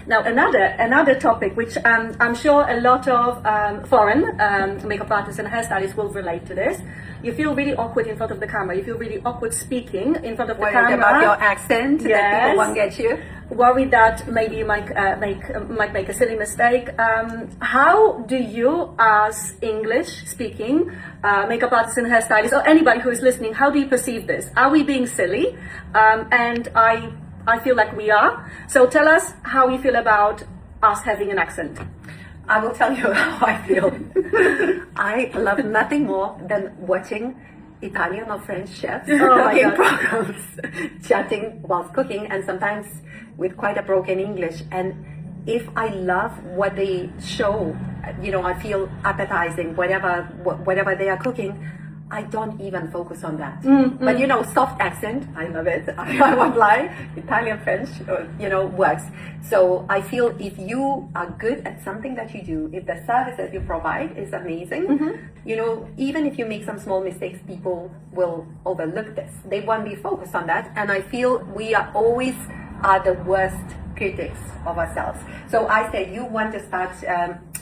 Now, another topic which I'm sure a lot of foreign makeup artists and hairstylists will relate to this. You feel really awkward in front of the camera. You feel really awkward speaking in front of the camera. Worried about your accent, yes. that people won't get you. Worried that maybe you might make a silly mistake. How do you, as English-speaking makeup artists and hairstylists, or anybody who is listening, how do you perceive this? Are we being silly? And I feel like we are. So tell us how you feel about us having an accent. I will tell you how I feel. I love nothing more than watching Italian or French chefs cooking programs, chatting whilst cooking, and sometimes with quite a broken English. And if I love what they show, I feel appetizing, whatever they are cooking, I don't even focus on that. But soft accent, I love it. I won't lie. Italian, French, works. So I feel if you are good at something that you do, if the service that you provide is amazing, even if you make some small mistakes, people will overlook this. They won't be focused on that. And I feel we are always the worst critics of ourselves. So I said, you want to start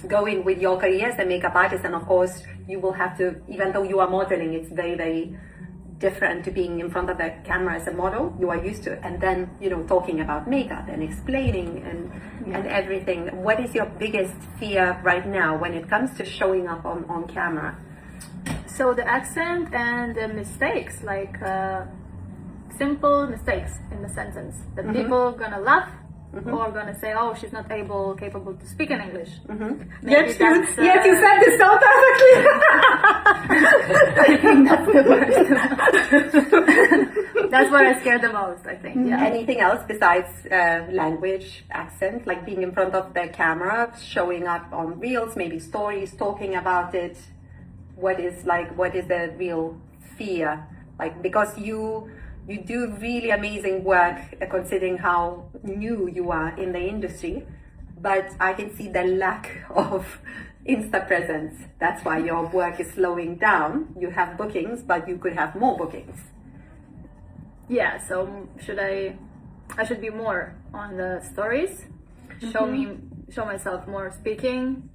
going with your career as a makeup artist, and of course you will have to, even though you are modeling, it's very, very different to being in front of the camera as a model. You are used to it, and then talking about makeup and explaining and everything. What is your biggest fear right now when it comes to showing up on camera? So the accent and the mistakes, like simple mistakes in the sentence that people gonna laugh or gonna say, oh, she's not capable to speak in English. Yet you said this so perfectly. I think that's the worst. That's what I scare the most, I think. Yeah. Anything else besides language, accent, like being in front of the camera, showing up on reels, maybe stories, talking about it? What is the real fear? Like, because you do really amazing work considering how new you are in the industry, but I can see the lack of Insta presence. That's why your work is slowing down. You have bookings, but you could have more bookings. Yeah, so I should be more on the stories, show myself more speaking,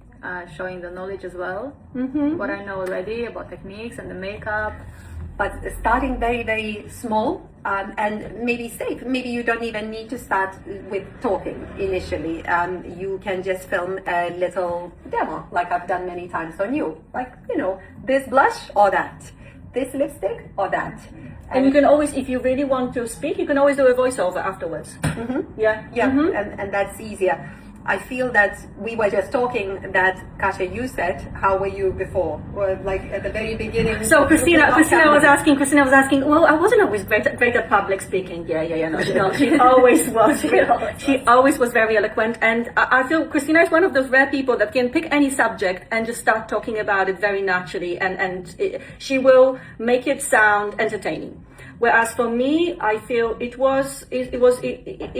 showing the knowledge as well, what I know already about techniques and the makeup. But starting very, very small and maybe safe. Maybe you don't even need to start with talking initially. You can just film a little demo, like I've done many times on you. Like, this blush or that, this lipstick or that. And you can always, if you really want to speak, you can always do a voiceover afterwards. Yeah. And that's easier. I feel that we were just talking that, Kasia, you said, how were you before? Or like at the very beginning. So Christina was asking, well, I wasn't always great at public speaking. No, she always was. She always was very eloquent. And I feel Christina is one of those rare people that can pick any subject and just start talking about it very naturally. And she will make it sound entertaining. Whereas for me, I feel it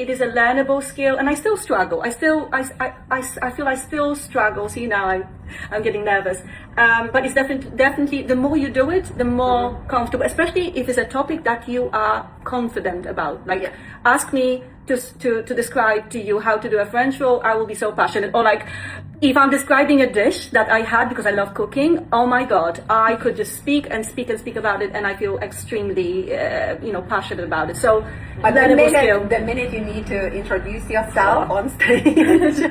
is a learnable skill, and I still struggle. I feel I still struggle. See, now I'm getting nervous. But it's definitely the more you do it, the more comfortable. Especially if it's a topic that you are confident about. Like, ask me to describe to you how to do a French roll, I will be so passionate. Or like, if I'm describing a dish that I had because I love cooking, oh my God, I could just speak about it, and I feel extremely, passionate about it. So, but the minute you need to introduce yourself on stage,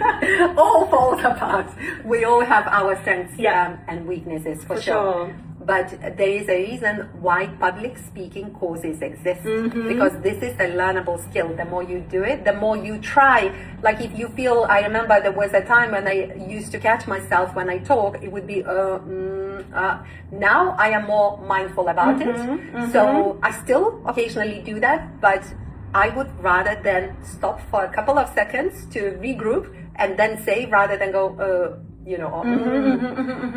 all falls apart. We all have our strengths and weaknesses for sure. But there is a reason why public speaking courses exist, because this is a learnable skill. The more you do it, the more you try. Like, if you feel, I remember there was a time when I used to catch myself when I talk, it would be, now I am more mindful about it. So I still occasionally do that, but I would rather than stop for a couple of seconds to regroup and then say, rather than go,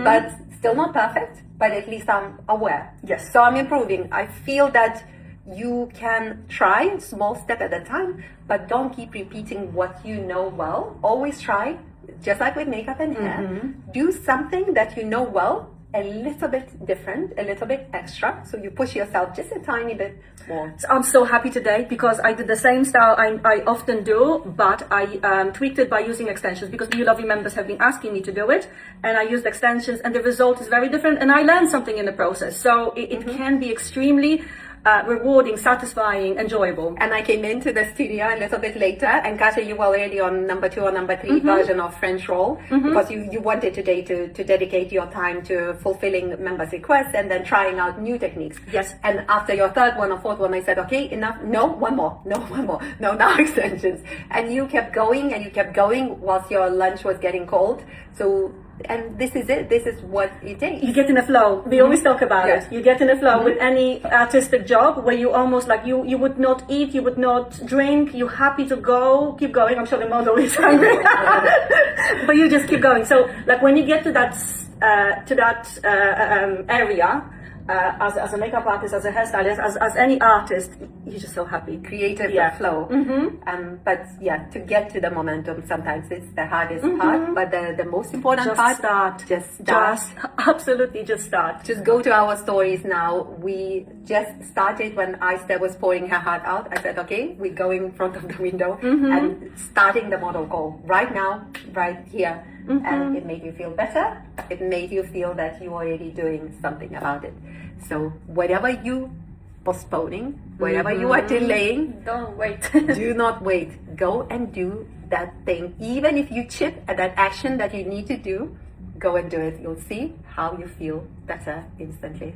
but still not perfect, but at least I'm aware. Yes. So I'm improving. I feel that you can try small step at a time, but don't keep repeating what you know well. Always try, just like with makeup and hair, do something that you know well a little bit different, a little bit extra. So you push yourself just a tiny bit more. So I'm so happy today because I did the same style I often do, but I tweaked it by using extensions because you lovely members have been asking me to do it, and I used extensions, and the result is very different, and I learned something in the process. So it can be extremely rewarding, satisfying, enjoyable. And I came into the studio a little bit later, and Katja, you were already on number 2 or number 3 version of French roll, because you wanted today to dedicate your time to fulfilling members' requests and then trying out new techniques. Yes. And after your 3rd one or 4th one, I said, okay, enough. No, one more. No, one more. No, now extensions. And you kept going and you kept going whilst your lunch was getting cold. So, and this is it. This is what it takes. You get in a flow. We always talk about Yes. it. You get in a flow with any artistic job where you almost like you would not eat, you would not drink, you're happy to go, keep going. I'm sure the model is hungry, but you just keep going. So like when you get to that area, as a makeup artist, as a hairstylist, as any artist, you're just so happy. Creative flow. But yeah, to get to the momentum, sometimes it's the hardest part. But the most important Just part, start. just start. Absolutely, just start. Just go to our stories now. We just started when Aiste was pouring her heart out. I said, okay, we're going in front of the window and starting the model call right now, right here. And it made you feel better. It made you feel that you're already doing something about it. So whatever you postponing, whatever you are delaying, Don't wait. do not wait. Go and do that thing. Even if you chip at that action that you need to do, go and do it. You'll see how you feel better instantly.